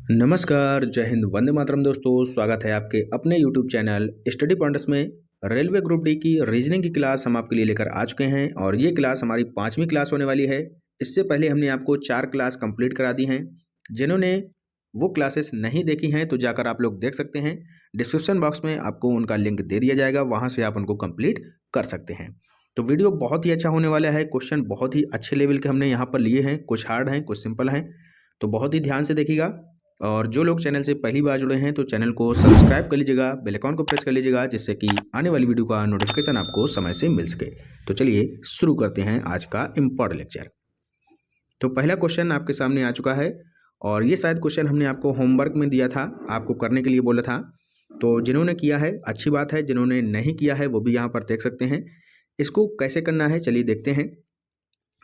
नमस्कार, जय हिंद, वंदे मातरम दोस्तों। स्वागत है आपके अपने YouTube चैनल स्टडी पॉइंट्स में। रेलवे ग्रुप डी की रीजनिंग की क्लास हम आपके लिए लेकर आ चुके हैं और ये क्लास हमारी 5वीं क्लास होने वाली है। इससे पहले हमने आपको 4 क्लास कंप्लीट करा दी हैं। जिन्होंने वो क्लासेस नहीं देखी हैं तो जाकर आप लोग देख सकते हैं। डिस्क्रिप्शन बॉक्स में आपको उनका लिंक दे दिया जाएगा, वहाँ से आप उनको कंप्लीट कर सकते हैं। तो वीडियो बहुत ही अच्छा होने वाला है। क्वेश्चन बहुत ही अच्छे लेवल के हमने यहाँ पर लिए हैं, कुछ हार्ड हैं, कुछ सिंपल हैं, तो बहुत ही ध्यान से देखिएगा। और जो लोग चैनल से पहली बार जुड़े हैं तो चैनल को सब्सक्राइब कर लीजिएगा, बेल आइकन को प्रेस कर लीजिएगा, जिससे कि आने वाली वीडियो का नोटिफिकेशन आपको समय से मिल सके। तो चलिए शुरू करते हैं आज का इम्पोर्टेंट लेक्चर। तो पहला क्वेश्चन आपके सामने आ चुका है और ये शायद क्वेश्चन हमने आपको होमवर्क में दिया था, आपको करने के लिए बोला था। तो जिन्होंने किया है अच्छी बात है, जिन्होंने नहीं किया है वो भी यहाँ पर देख सकते हैं। इसको कैसे करना है चलिए देखते हैं।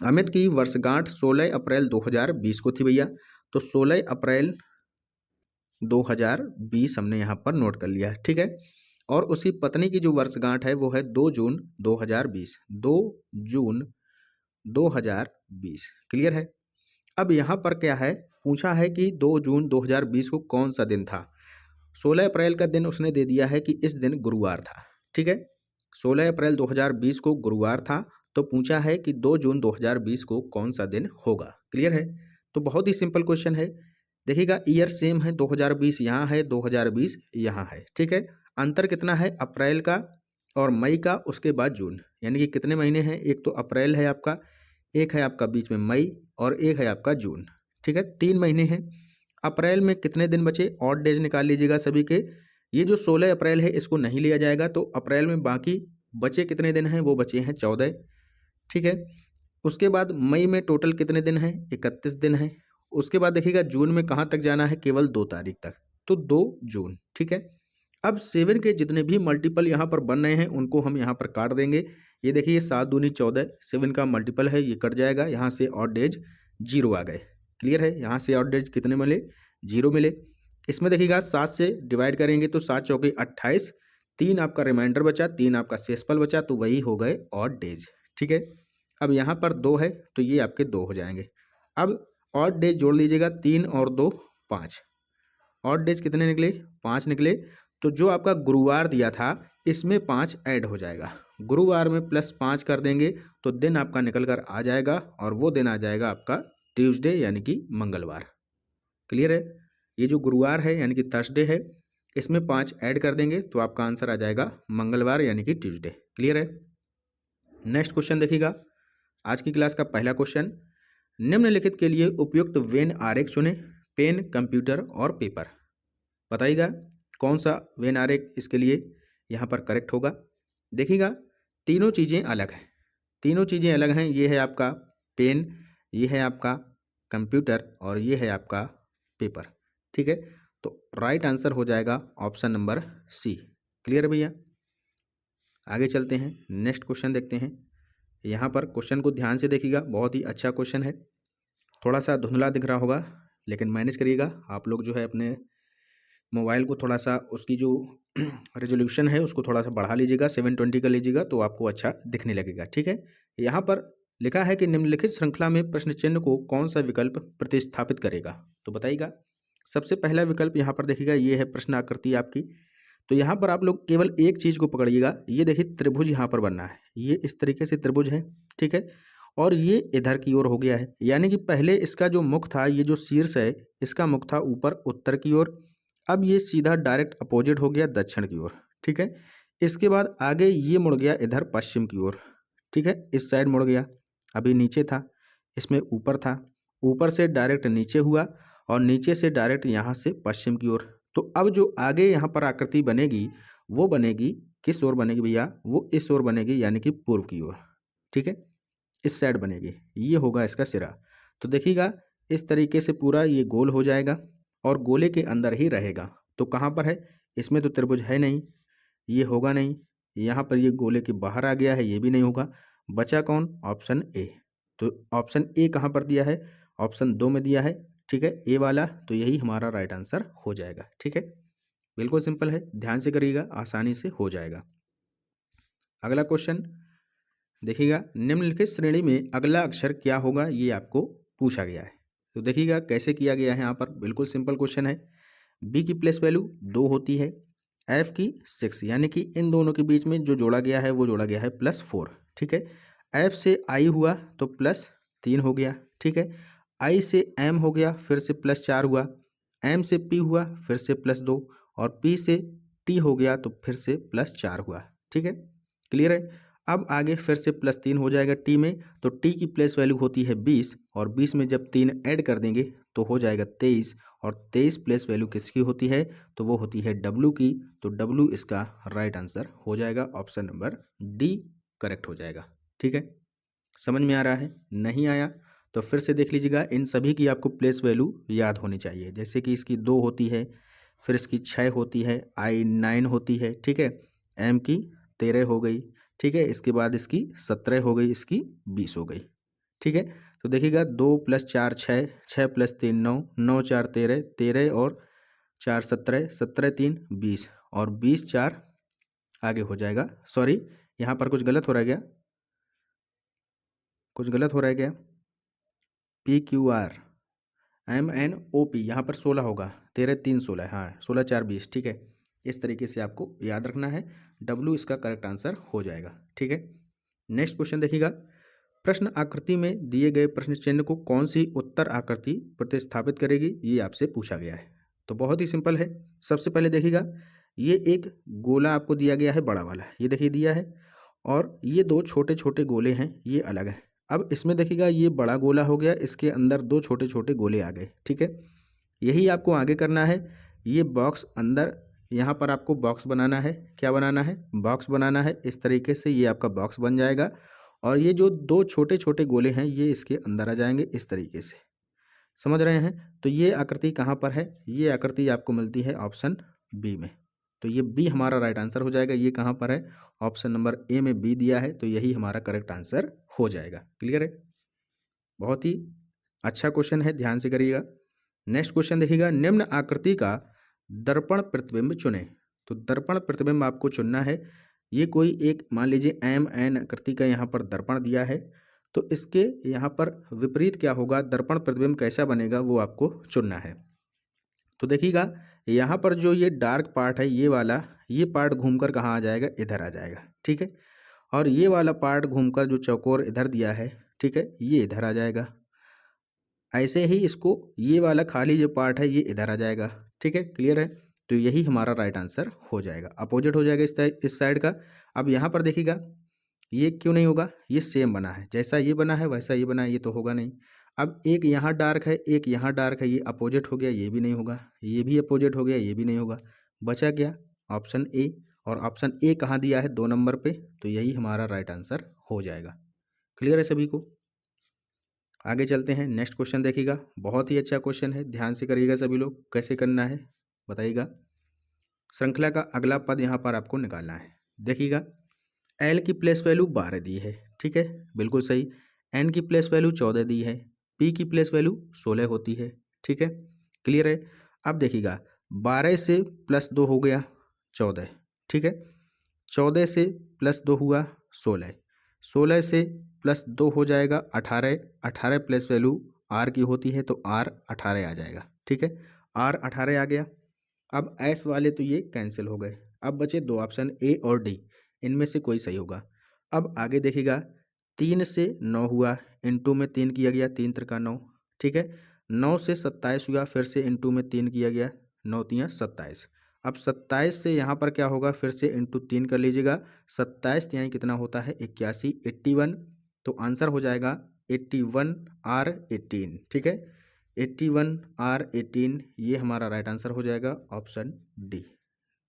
अमित की वर्षगांठ 16 अप्रैल 2020 को थी भैया। तो 16 अप्रैल 2020 हमने यहाँ पर नोट कर लिया, ठीक है। और उसकी पत्नी की जो वर्षगांठ है वो है 2 जून 2020। 2 जून 2020 क्लियर है। अब यहाँ पर क्या है, पूछा है कि 2 जून 2020 को कौन सा दिन था। 16 अप्रैल का दिन उसने दे दिया है कि इस दिन गुरुवार था, ठीक है। 16 अप्रैल 2020 को गुरुवार था, तो पूछा है कि 2 जून 2020 को कौन सा दिन होगा। क्लियर है। तो बहुत ही सिंपल क्वेश्चन है। देखिएगा ईयर सेम है, 2020 यहाँ है, 2020 यहाँ है, ठीक है। अंतर कितना है, अप्रैल का और मई का, उसके बाद जून, यानी कि कितने महीने हैं। एक तो अप्रैल है आपका, एक है आपका बीच में मई और एक है आपका जून, ठीक है। 3 महीने हैं। अप्रैल में कितने दिन बचे, ऑड डेज निकाल लीजिएगा सभी के। ये जो 16 अप्रैल है इसको नहीं लिया जाएगा, तो अप्रैल में बाकी बचे कितने दिन हैं, वो बचे हैं 14, ठीक है। उसके बाद मई में टोटल कितने दिन हैं, 31 दिन हैं। उसके बाद देखिएगा जून में कहाँ तक जाना है, केवल 2 तारीख तक, तो 2 जून, ठीक है। अब 7 के जितने भी मल्टीपल यहाँ पर बन रहे हैं उनको हम यहाँ पर काट देंगे। ये देखिए 7 दूनी 14, 7 का मल्टीपल है, ये कट जाएगा। यहाँ से ऑड डेज 0 आ गए। क्लियर है। यहाँ से ऑड डेज कितने मिले, 0 मिले। इसमें देखिएगा 7 से डिवाइड करेंगे तो 7 चौके 28, 3 आपका रिमाइंडर बचा, 3 आपका शेषफल बचा, तो वही हो गए ऑड डेज, ठीक है। अब यहाँ पर 2 है तो ये आपके 2 हो जाएंगे। अब ऑड डेज जोड़ लीजिएगा, 3 और 2 5। ऑड डेज कितने निकले, 5 निकले। तो जो आपका गुरुवार दिया था इसमें 5 ऐड हो जाएगा। गुरुवार में +5 कर देंगे तो दिन आपका निकल कर आ जाएगा और वो दिन आ जाएगा आपका ट्यूसडे यानी कि मंगलवार। क्लियर है। ये जो गुरुवार है यानी कि थर्सडे है, इसमें 5 ऐड कर देंगे तो आपका आंसर आ जाएगा मंगलवार यानी कि ट्यूसडे। क्लियर है। नेक्स्ट क्वेश्चन देखिएगा, आज की क्लास का पहला क्वेश्चन। निम्नलिखित के लिए उपयुक्त वेन आरेख चुनें, पेन, कंप्यूटर और पेपर। बताइएगा कौन सा वेन आरेख इसके लिए यहाँ पर करेक्ट होगा। देखिएगा तीनों चीज़ें अलग हैं, तीनों चीज़ें अलग हैं। ये है आपका पेन, ये है आपका कंप्यूटर और ये है आपका पेपर, ठीक है। तो राइट आंसर हो जाएगा ऑप्शन नंबर सी। क्लियर है भैया। आगे चलते हैं, नेक्स्ट क्वेश्चन देखते हैं। यहाँ पर क्वेश्चन को ध्यान से देखिएगा, बहुत ही अच्छा क्वेश्चन है। थोड़ा सा धुंधला दिख रहा होगा लेकिन मैनेज करिएगा। आप लोग जो है अपने मोबाइल को थोड़ा सा उसकी जो रेजोल्यूशन है उसको थोड़ा सा बढ़ा लीजिएगा, 720 कर लीजिएगा तो आपको अच्छा दिखने लगेगा, ठीक है। यहाँ पर लिखा है कि निम्नलिखित श्रृंखला में प्रश्न चिन्ह को कौन सा विकल्प प्रतिस्थापित करेगा। तो बताइएगा। सबसे पहला विकल्प यहाँ पर देखिएगा, ये है प्रश्न आकृति आपकी। तो यहाँ पर आप लोग केवल एक चीज़ को पकड़िएगा। ये देखिए त्रिभुज यहाँ पर बनना है, ये इस तरीके से त्रिभुज है, ठीक है। और ये इधर की ओर हो गया है, यानी कि पहले इसका जो मुख था, ये जो शीर्ष है इसका मुख था ऊपर उत्तर की ओर। अब ये सीधा डायरेक्ट अपोजिट हो गया दक्षिण की ओर, ठीक है। इसके बाद आगे ये मुड़ गया इधर पश्चिम की ओर, ठीक है। इस साइड मुड़ गया, अभी नीचे था, इसमें ऊपर था, ऊपर से डायरेक्ट नीचे हुआ और नीचे से डायरेक्ट यहाँ से पश्चिम की ओर। तो अब जो आगे यहाँ पर आकृति बनेगी वो बनेगी किस ओर बनेगी भैया, वो इस ओर बनेगी, यानी कि पूर्व की ओर, ठीक है। इस साइड बनेगी, ये होगा इसका सिरा। तो देखिएगा इस तरीके से पूरा ये गोल हो जाएगा और गोले के अंदर ही रहेगा। तो कहाँ पर है, इसमें तो त्रिभुज है नहीं, ये होगा नहीं। यहाँ पर ये गोले के बाहर आ गया है, ये भी नहीं होगा। बचा कौन, ऑप्शन ए। तो ऑप्शन ए कहाँ पर दिया है, ऑप्शन 2 में दिया है, ठीक है, ए वाला। तो यही हमारा राइट आंसर हो जाएगा, ठीक है। बिल्कुल सिंपल है, ध्यान से करिएगा, आसानी से हो जाएगा। अगला क्वेश्चन देखिएगा, निम्नलिखित श्रेणी में अगला अक्षर क्या होगा, ये आपको पूछा गया है। तो देखिएगा कैसे किया गया है यहाँ पर, बिल्कुल सिंपल क्वेश्चन है। बी की प्लेस वैल्यू 2 होती है, एफ की 6, यानी कि इन दोनों के बीच में जो जोड़ा गया है वो जोड़ा गया है +4, ठीक है। एफ से आई हुआ तो +3 हो गया, ठीक है। आई से एम हो गया, फिर से +4 हुआ, एम से पी हुआ, फिर से +2, और पी से टी हो गया तो फिर से +4 हुआ, ठीक है। क्लियर है। अब आगे फिर से +3 हो जाएगा टी में, तो टी की प्लेस वैल्यू होती है 20, और 20 में जब 3 ऐड कर देंगे तो हो जाएगा 23, और 23 प्लेस वैल्यू किसकी होती है, तो वो होती है डब्लू की। तो डब्लू इसका राइट आंसर हो जाएगा, ऑप्शन नंबर डी करेक्ट हो जाएगा, ठीक है। समझ में आ रहा है? नहीं आया तो फिर से देख लीजिएगा। इन सभी की आपको प्लेस वैल्यू याद होनी चाहिए, जैसे कि इसकी 2 होती है, फिर इसकी 6 होती है, आई 9 होती है, ठीक है, एम की 13 हो गई, ठीक है, इसके बाद इसकी 17 हो गई, इसकी 20 हो गई, ठीक है। तो देखिएगा 2 + 4 6, 6 + 3 9, 9 4 13, 13 और 4 17, 17 3 20, और 20 4 आगे हो जाएगा। सॉरी, यहाँ पर कुछ गलत हो रहा है क्या? कुछ गलत हो रहा है क्या? PQR MNOP यहाँ पर 16 होगा, 13 3 16, हाँ 16 4 20, ठीक है। इस तरीके से आपको याद रखना है, डब्लू इसका करेक्ट आंसर हो जाएगा, ठीक है। नेक्स्ट क्वेश्चन देखिएगा। प्रश्न आकृति में दिए गए प्रश्न चिन्ह को कौन सी उत्तर आकृति प्रतिस्थापित करेगी, ये आपसे पूछा गया है। तो बहुत ही सिंपल है। सबसे पहले देखिएगा, ये एक गोला आपको दिया गया है बड़ा वाला, ये देखिए दिया है, और ये 2 छोटे छोटे गोले हैं, ये अलग है। अब इसमें देखिएगा ये बड़ा गोला हो गया, इसके अंदर 2 छोटे छोटे गोले आ गए, ठीक है। यही आपको आगे करना है। ये बॉक्स अंदर, यहाँ पर आपको बॉक्स बनाना है। क्या बनाना है? बॉक्स बनाना है। इस तरीके से ये आपका बॉक्स बन जाएगा, और ये जो 2 छोटे छोटे गोले हैं ये इसके अंदर आ जाएंगे इस तरीके से। समझ रहे हैं? तो ये आकृति कहाँ पर है? ये आकृति आपको मिलती है ऑप्शन बी में। तो ये बी हमारा राइट आंसर हो जाएगा। ये कहाँ पर है? ऑप्शन नंबर ए में बी दिया है, तो यही हमारा करेक्ट आंसर हो जाएगा। क्लियर है? बहुत ही अच्छा क्वेश्चन है, ध्यान से करिएगा। नेक्स्ट क्वेश्चन देखिएगा, निम्न आकृति का दर्पण प्रतिबिंब चुनें। तो दर्पण प्रतिबिंब आपको चुनना है। ये कोई एक मान लीजिए एम एन आकृति का यहाँ पर दर्पण दिया है, तो इसके यहाँ पर विपरीत क्या होगा, दर्पण प्रतिबिंब कैसा बनेगा वो आपको चुनना है। तो देखिएगा यहाँ पर जो ये डार्क पार्ट है, ये वाला, ये पार्ट घूमकर कहाँ आ जाएगा? इधर आ जाएगा, ठीक है। और ये वाला पार्ट घूमकर जो चौकोर इधर दिया है, ठीक है, ये इधर आ जाएगा। ऐसे ही इसको, ये वाला खाली जो पार्ट है ये इधर आ जाएगा, ठीक है। क्लियर है? तो यही हमारा राइट आंसर हो जाएगा, अपोजिट हो जाएगा इस साइड का। अब यहाँ पर देखिएगा, ये क्यों नहीं होगा? ये सेम बना है, जैसा ये बना है वैसा ये बना है, ये तो होगा नहीं। अब एक यहाँ डार्क है, एक यहाँ डार्क है, ये अपोजिट हो गया, ये भी नहीं होगा। ये भी अपोजिट हो गया, ये भी नहीं होगा। बचा क्या? Option A. और ऑप्शन ए कहाँ दिया है? 2 नंबर पे, तो यही हमारा राइट आंसर हो जाएगा। क्लियर है सभी को? आगे चलते हैं। नेक्स्ट क्वेश्चन देखिएगा, बहुत ही अच्छा क्वेश्चन है, ध्यान से करिएगा सभी लोग। कैसे करना है बताइएगा। श्रृंखला का अगला पद यहाँ पर आपको निकालना है। देखिएगा, एल की प्लेस वैल्यू 12 दी है, ठीक है, बिल्कुल सही। एन की प्लेस वैल्यू 14 दी है। पी की प्लेस वैल्यू 16 होती है, ठीक है। क्लियर है? अब देखिएगा, 12 से +2 हो गया 14, ठीक है। 14 से +2 हुआ 16, 16 से +2 हो जाएगा 18, 18 प्लेस वैल्यू आर की होती है, तो आर 18 आ जाएगा, ठीक है। आर 18 आ गया। अब एस वाले तो ये कैंसिल हो गए। अब बचे 2 ऑप्शन, ए और डी, इनमें से कोई सही होगा। अब आगे देखिएगा, 3 से 9 हुआ, इंटू में 3 किया गया, 3 त्रिका 9, ठीक है। 9 से 27 हुआ, फिर से इंटू में 3 किया गया, 9 तियाँ 27। अब 27 से यहाँ पर क्या होगा, फिर से इंटू 3 कर लीजिएगा। 27 तिहाई कितना होता है? 81, 81। तो आंसर हो जाएगा 81 R 18, ठीक है। 81 R 18 ये हमारा राइट आंसर हो जाएगा, ऑप्शन डी।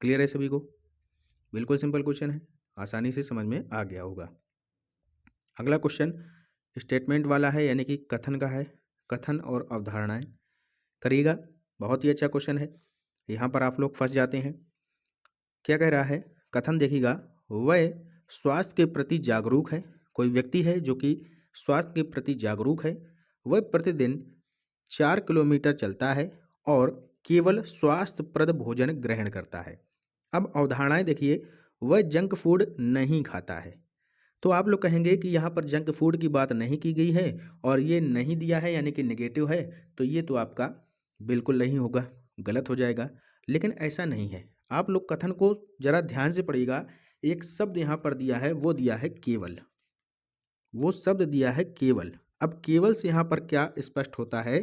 क्लियर है सभी को? बिल्कुल सिंपल क्वेश्चन है, आसानी से समझ में आ गया होगा। अगला क्वेश्चन स्टेटमेंट वाला है, यानी कि कथन का है। कथन और अवधारणाएं करिएगा। बहुत ही अच्छा क्वेश्चन है, यहाँ पर आप लोग फंस जाते हैं। क्या कह रहा है? कथन देखिएगा, वह स्वास्थ्य के प्रति जागरूक है। कोई व्यक्ति है जो कि स्वास्थ्य के प्रति जागरूक है। वह प्रतिदिन 4 किलोमीटर चलता है और केवल स्वास्थ्यप्रद भोजन ग्रहण करता है। अब अवधारणाएं देखिए, वह जंक फूड नहीं खाता है। तो आप लोग कहेंगे कि यहाँ पर जंक फूड की बात नहीं की गई है और ये नहीं दिया है यानी कि नेगेटिव है, तो ये तो आपका बिल्कुल नहीं होगा, गलत हो जाएगा। लेकिन ऐसा नहीं है, आप लोग कथन को ज़रा ध्यान से पढ़िएगा। एक शब्द यहाँ पर दिया है, वो दिया है केवल, वो शब्द दिया है केवल। अब केवल से यहाँ पर क्या स्पष्ट होता है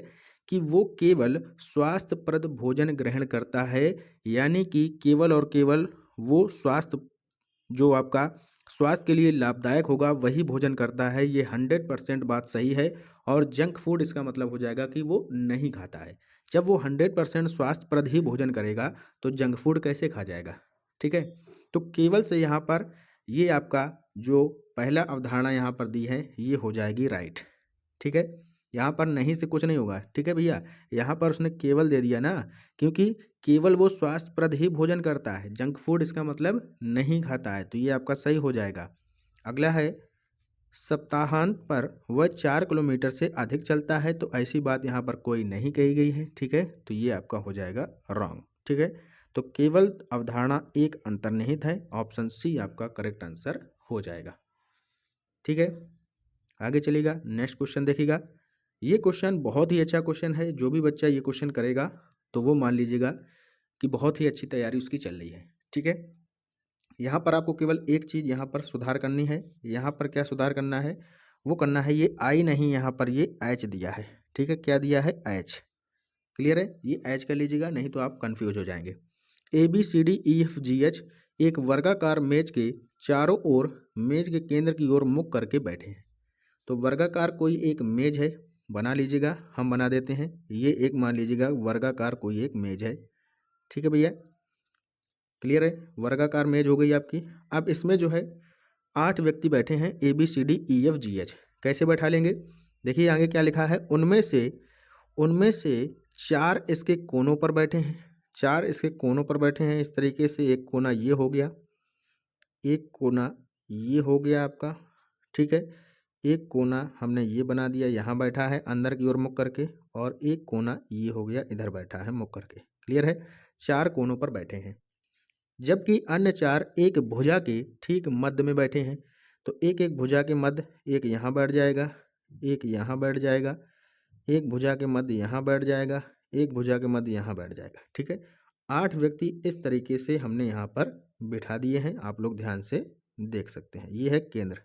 कि वो केवल स्वास्थ्यप्रद भोजन ग्रहण करता है, यानी कि केवल और केवल वो स्वास्थ्य जो आपका स्वास्थ्य के लिए लाभदायक होगा वही भोजन करता है। ये 100% बात सही है। और जंक फूड इसका मतलब हो जाएगा कि वो नहीं खाता है। जब वो 100% स्वास्थ्यप्रद ही भोजन करेगा तो जंक फूड कैसे खा जाएगा? ठीक है, तो केवल से यहाँ पर ये आपका जो पहला अवधारणा यहाँ पर दी है ये हो जाएगी राइट। ठीक है, यहाँ पर नहीं से कुछ नहीं होगा। ठीक है भैया, यहाँ पर उसने केवल दे दिया ना, क्योंकि केवल वो स्वास्थ्यप्रद ही भोजन करता है, जंक फूड इसका मतलब नहीं खाता है, तो ये आपका सही हो जाएगा। अगला है सप्ताहांत पर वह 4 किलोमीटर से अधिक चलता है, तो ऐसी बात यहाँ पर कोई नहीं कही गई है। ठीक है, तो ये आपका हो जाएगा रॉन्ग। ठीक है, तो केवल अवधारणा एक अंतर्निहित है, ऑप्शन सी आपका करेक्ट आंसर हो जाएगा। ठीक है, आगे चलिएगा, नेक्स्ट क्वेश्चन देखिएगा। ये क्वेश्चन बहुत ही अच्छा क्वेश्चन है, जो भी बच्चा ये क्वेश्चन करेगा तो वो मान लीजिएगा कि बहुत ही अच्छी तैयारी उसकी चल रही है। ठीक है, यहाँ पर आपको केवल एक चीज़ यहाँ पर सुधार करनी है। यहाँ पर क्या सुधार करना है? वो करना है, ये आई नहीं, यहाँ पर ये एच दिया है। ठीक है, क्या दिया है? एच। क्लियर है? ये एच कर लीजिएगा, नहीं तो आप कंफ्यूज हो जाएंगे। A B C D E F G H एक वर्गाकार मेज के चारों ओर मेज के केंद्र की ओर मुख करके बैठे हैं। तो वर्गाकार कोई एक मेज है, बना लीजिएगा, हम बना देते हैं। ये एक मान लीजिएगा वर्गाकार कोई एक मेज है। ठीक है भैया, क्लियर है? वर्गाकार मेज हो गई आपकी। अब इसमें जो है 8 व्यक्ति बैठे हैं, A B C D E F G H. कैसे बैठा लेंगे? देखिए आगे क्या लिखा है, उनमें से 4 इसके कोनों पर बैठे हैं। 4 इसके कोनों पर बैठे हैं, इस तरीके से एक कोना ये हो गया, एक कोना ये हो गया आपका। ठीक है, एक कोना हमने ये बना दिया, यहाँ बैठा है अंदर की ओर मुख करके, और एक कोना ये हो गया, इधर बैठा है मुख करके। क्लियर है? 4 कोनों पर बैठे हैं, जबकि अन्य 4 एक भुजा के ठीक मध्य में बैठे हैं। तो एक एक भुजा के मध्य, एक यहाँ बैठ जाएगा, एक यहाँ बैठ जाएगा, एक भुजा के मध्य यहाँ बैठ जाएगा, एक भुजा के मध्य यहाँ बैठ जाएगा। ठीक है, 8 व्यक्ति इस तरीके से हमने यहाँ पर बिठा दिए हैं, आप लोग ध्यान से देख सकते हैं। ये है केंद्र,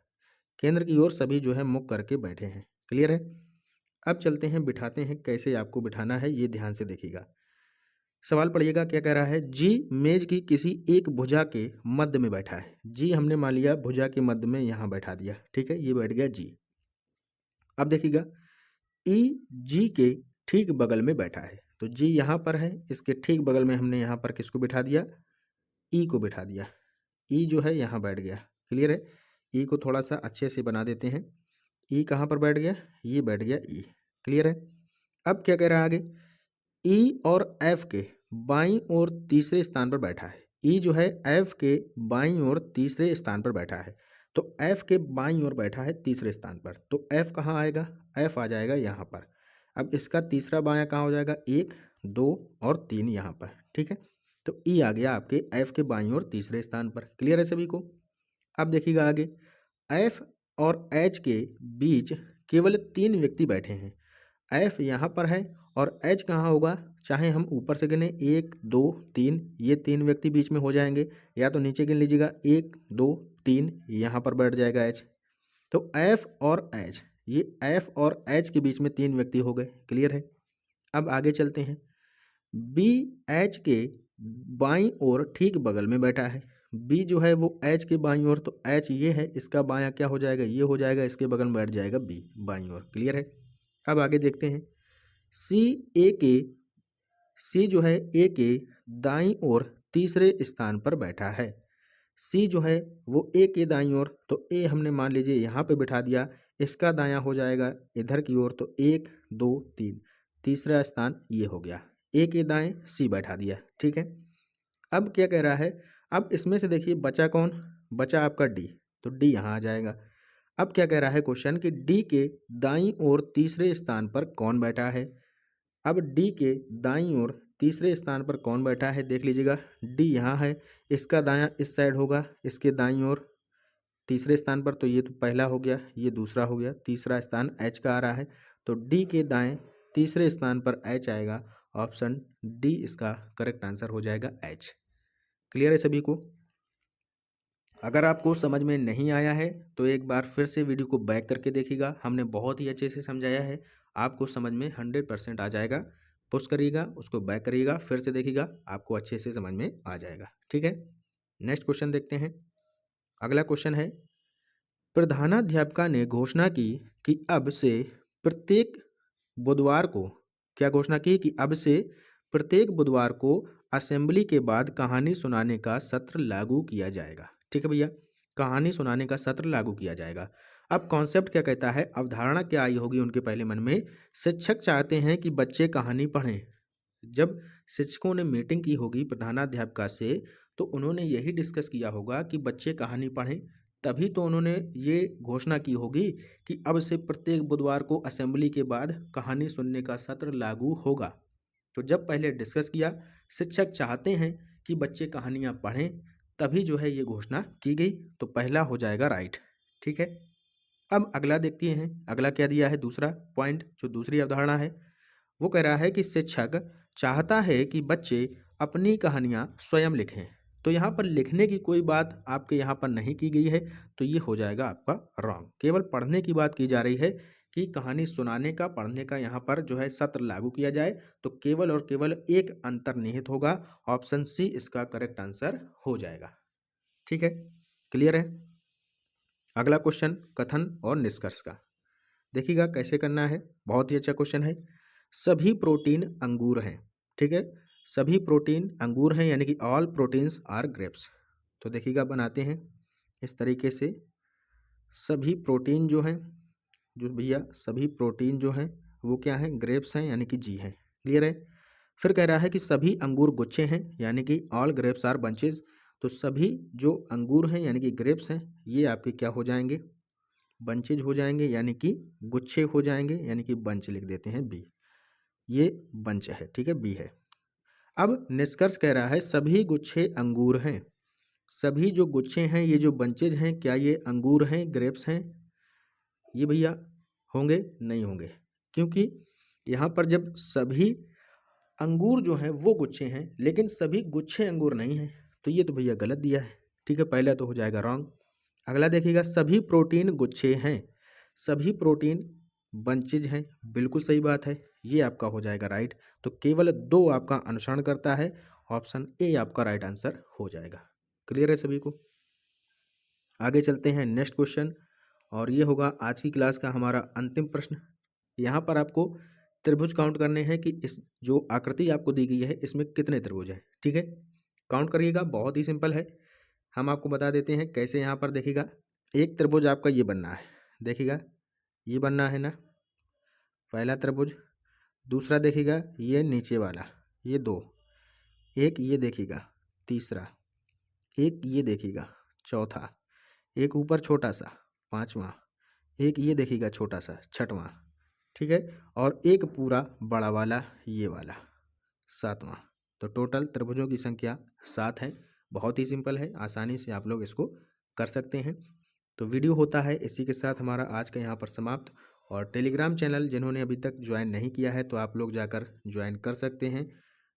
केंद्र की ओर सभी जो है मुख करके बैठे हैं। क्लियर है? अब चलते हैं, बिठाते हैं, कैसे आपको बिठाना है ये ध्यान से देखिएगा। सवाल पढ़िएगा, क्या कह रहा है? जी मेज की किसी एक भुजा के मध्य में बैठा है। जी हमने मान लिया भुजा के मध्य में यहाँ बैठा दिया। ठीक है, ये बैठ गया जी। अब देखिएगा, ई जी के ठीक बगल में बैठा है। तो जी यहाँ पर है, इसके ठीक बगल में हमने यहाँ पर किसको बिठा दिया? ई को बिठा दिया। ई जो है यहाँ बैठ गया। क्लियर है? ई को थोड़ा सा अच्छे से बना देते हैं। ई कहाँ पर बैठ गया? ये बैठ गया ई। क्लियर है? अब क्या कह रहा है आगे? ई और एफ के बाईं ओर तीसरे स्थान पर बैठा है। ई जो है एफ के बाईं ओर तीसरे स्थान पर बैठा है। तो एफ के बाईं ओर बैठा है तीसरे स्थान पर, तो एफ कहाँ आएगा? एफ आ जाएगा यहाँ पर। अब इसका तीसरा बायां कहाँ हो जाएगा? 1 2 और 3 यहाँ पर। ठीक है, तो ई आ गया आपके एफ के बाईं ओर तीसरे स्थान पर। क्लियर है सभी को? अब देखिएगा आगे, एफ और एच के बीच केवल 3 व्यक्ति बैठे हैं। एफ यहाँ पर है और एच कहाँ होगा? चाहे हम ऊपर से गिने 1 2 3, ये 3 व्यक्ति बीच में हो जाएंगे, या तो नीचे गिन लीजिएगा 1 2 3, यहाँ पर बैठ जाएगा एच। तो एफ और एच, ये एफ और एच के बीच में 3 व्यक्ति हो गए। क्लियर है? अब आगे चलते हैं, बी एच के बाईं ओर ठीक बगल में बैठा है। बी जो है वो एच के बाईं ओर, तो एच ये है, इसका बायां क्या हो जाएगा? ये हो जाएगा, इसके बगल में बैठ जाएगा बी बाईं ओर। क्लियर है? अब आगे देखते हैं, सी ए के सी जो है ए के दाईं ओर तीसरे स्थान पर बैठा है। सी जो है वो ए के दाईं ओर, तो ए हमने मान लीजिए यहाँ पे बिठा दिया, इसका दायां हो जाएगा इधर की ओर, तो 1 2 3, तीसरा स्थान ये हो गया। ए के दाएं सी बैठा दिया। ठीक है, अब क्या कह रहा है? अब इसमें से देखिए बचा कौन? बचा आपका डी, तो डी यहाँ आ जाएगा। अब क्या कह रहा है क्वेश्चन कि डी के दाईं ओर तीसरे स्थान पर कौन बैठा है? अब डी के दाईं ओर तीसरे स्थान पर कौन बैठा है? देख लीजिएगा, डी यहाँ है, इसका दायां इस साइड होगा, इसके दाईं ओर तीसरे स्थान पर, तो ये तो पहला हो गया, ये दूसरा हो गया, तीसरा स्थान एच का आ रहा है, तो डी के दाएं तीसरे स्थान पर एच आएगा। ऑप्शन डी इसका करेक्ट आंसर हो जाएगा एच। क्लियर है सभी को? अगर आपको समझ में नहीं आया है तो एक बार फिर से वीडियो को बैक करके देखिएगा, हमने बहुत ही अच्छे से समझाया है, आपको समझ में 100% आ जाएगा। पुश करिएगा, उसको बैक करिएगा, फिर से देखिएगा, आपको अच्छे से समझ में आ जाएगा। ठीक है, नेक्स्ट क्वेश्चन देखते हैं। अगला क्वेश्चन है, प्रधानाध्यापिका ने घोषणा की कि अब से प्रत्येक बुधवार को, क्या घोषणा की कि अब से प्रत्येक बुधवार को असेंबली के बाद कहानी सुनाने का सत्र लागू किया जाएगा। ठीक है भैया, कहानी सुनाने का सत्र लागू किया जाएगा। अब कॉन्सेप्ट क्या कहता है, अवधारणा क्या आई होगी उनके पहले मन में, शिक्षक चाहते हैं कि बच्चे कहानी पढ़ें। जब शिक्षकों ने मीटिंग की होगी प्रधानाध्यापिका से, तो उन्होंने यही डिस्कस किया होगा कि बच्चे कहानी पढ़ें, तभी तो उन्होंने ये घोषणा की होगी कि अब से प्रत्येक बुधवार को असेंबली के बाद कहानी सुनने का सत्र लागू होगा। तो जब पहले डिस्कस किया, शिक्षक चाहते हैं कि बच्चे कहानियाँ पढ़ें, तभी जो है ये घोषणा की गई, तो पहला हो जाएगा राइट। ठीक है, अब अगला देखते हैं, अगला क्या दिया है, दूसरा पॉइंट जो दूसरी अवधारणा है, वो कह रहा है कि शिक्षक चाहता है कि बच्चे अपनी कहानियाँ स्वयं लिखें। तो यहाँ पर लिखने की कोई बात आपके यहाँ पर नहीं की गई है, तो ये हो जाएगा आपका रॉन्ग। केवल पढ़ने की बात की जा रही है कि कहानी सुनाने का, पढ़ने का यहाँ पर जो है सत्र लागू किया जाए, तो केवल और केवल एक अंतर्निहित होगा। ऑप्शन सी इसका करेक्ट आंसर हो जाएगा। ठीक है, क्लियर है? अगला क्वेश्चन कथन और निष्कर्ष का देखिएगा कैसे करना है, बहुत ही अच्छा क्वेश्चन है। सभी प्रोटीन अंगूर हैं। ठीक है, सभी प्रोटीन अंगूर हैं, यानी कि ऑल प्रोटीन्स आर ग्रेप्स। तो देखिएगा बनाते हैं इस तरीके से, सभी प्रोटीन जो हैं, जो भैया सभी प्रोटीन जो हैं वो क्या हैं, ग्रेप्स हैं, यानी कि जी हैं। क्लियर है? फिर कह रहा है कि सभी अंगूर गुच्छे हैं, यानी कि ऑल ग्रेप्स आर बंचेज। तो सभी जो अंगूर हैं यानी कि ग्रेप्स हैं, ये आपके क्या हो जाएंगे, बंचेज हो जाएंगे, यानी कि गुच्छे हो जाएंगे, यानी कि बंच लिख देते हैं बी, ये बंच है। ठीक है, बी है। अब निष्कर्ष कह रहा है सभी गुच्छे अंगूर हैं। सभी जो गुच्छे हैं, ये जो बंचेज हैं, क्या ये अंगूर हैं, ग्रेप्स हैं? ये भैया होंगे नहीं होंगे, क्योंकि यहाँ पर जब सभी अंगूर जो हैं वो गुच्छे हैं, लेकिन सभी गुच्छे अंगूर नहीं हैं, तो ये तो भैया गलत दिया है। ठीक है, पहला तो हो जाएगा रॉन्ग। अगला देखिएगा, सभी प्रोटीन गुच्छे हैं, सभी प्रोटीन बंचेज हैं, बिल्कुल सही बात है, ये आपका हो जाएगा राइट। तो केवल दो आपका अनुसरण करता है, ऑप्शन ए आपका राइट आंसर हो जाएगा। क्लियर है सभी को? आगे चलते हैं नेक्स्ट क्वेश्चन, और ये होगा आज की क्लास का हमारा अंतिम प्रश्न। यहाँ पर आपको त्रिभुज काउंट करने हैं कि इस जो आकृति आपको दी गई है इसमें कितने त्रिभुज हैं। ठीक है, काउंट करिएगा, बहुत ही सिंपल है। हम आपको बता देते हैं कैसे। यहाँ पर देखिएगा, एक त्रिभुज आपका ये बनना है, देखिएगा ये बनना है ना, पहला त्रिभुज। दूसरा देखिएगा ये नीचे वाला, ये दो। एक ये देखिएगा तीसरा, एक ये देखिएगा चौथा, एक ऊपर छोटा सा पांचवा, एक ये देखिएगा छोटा सा छठवां। ठीक है, और एक पूरा बड़ा वाला ये वाला सातवां। तो टोटल त्रिभुजों की संख्या 7 है। बहुत ही सिंपल है, आसानी से आप लोग इसको कर सकते हैं। तो वीडियो होता है इसी के साथ हमारा आज का यहाँ पर समाप्त। और टेलीग्राम चैनल जिन्होंने अभी तक ज्वाइन नहीं किया है तो आप लोग जाकर ज्वाइन कर सकते हैं।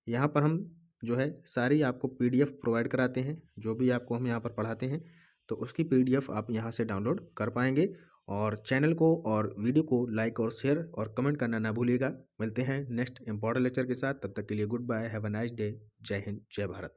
यहाँ पर हम जो है सारी आपको PDF प्रोवाइड कराते हैं, जो भी आपको हम यहाँ पर पढ़ाते हैं, तो उसकी PDF आप यहाँ से डाउनलोड कर पाएंगे। और चैनल को और वीडियो को लाइक और शेयर और कमेंट करना ना भूलिएगा। मिलते हैं नेक्स्ट इंपॉर्टेंट लेक्चर के साथ, तब तक के लिए goodbye, have a nice day, जय हिंद, जय भारत।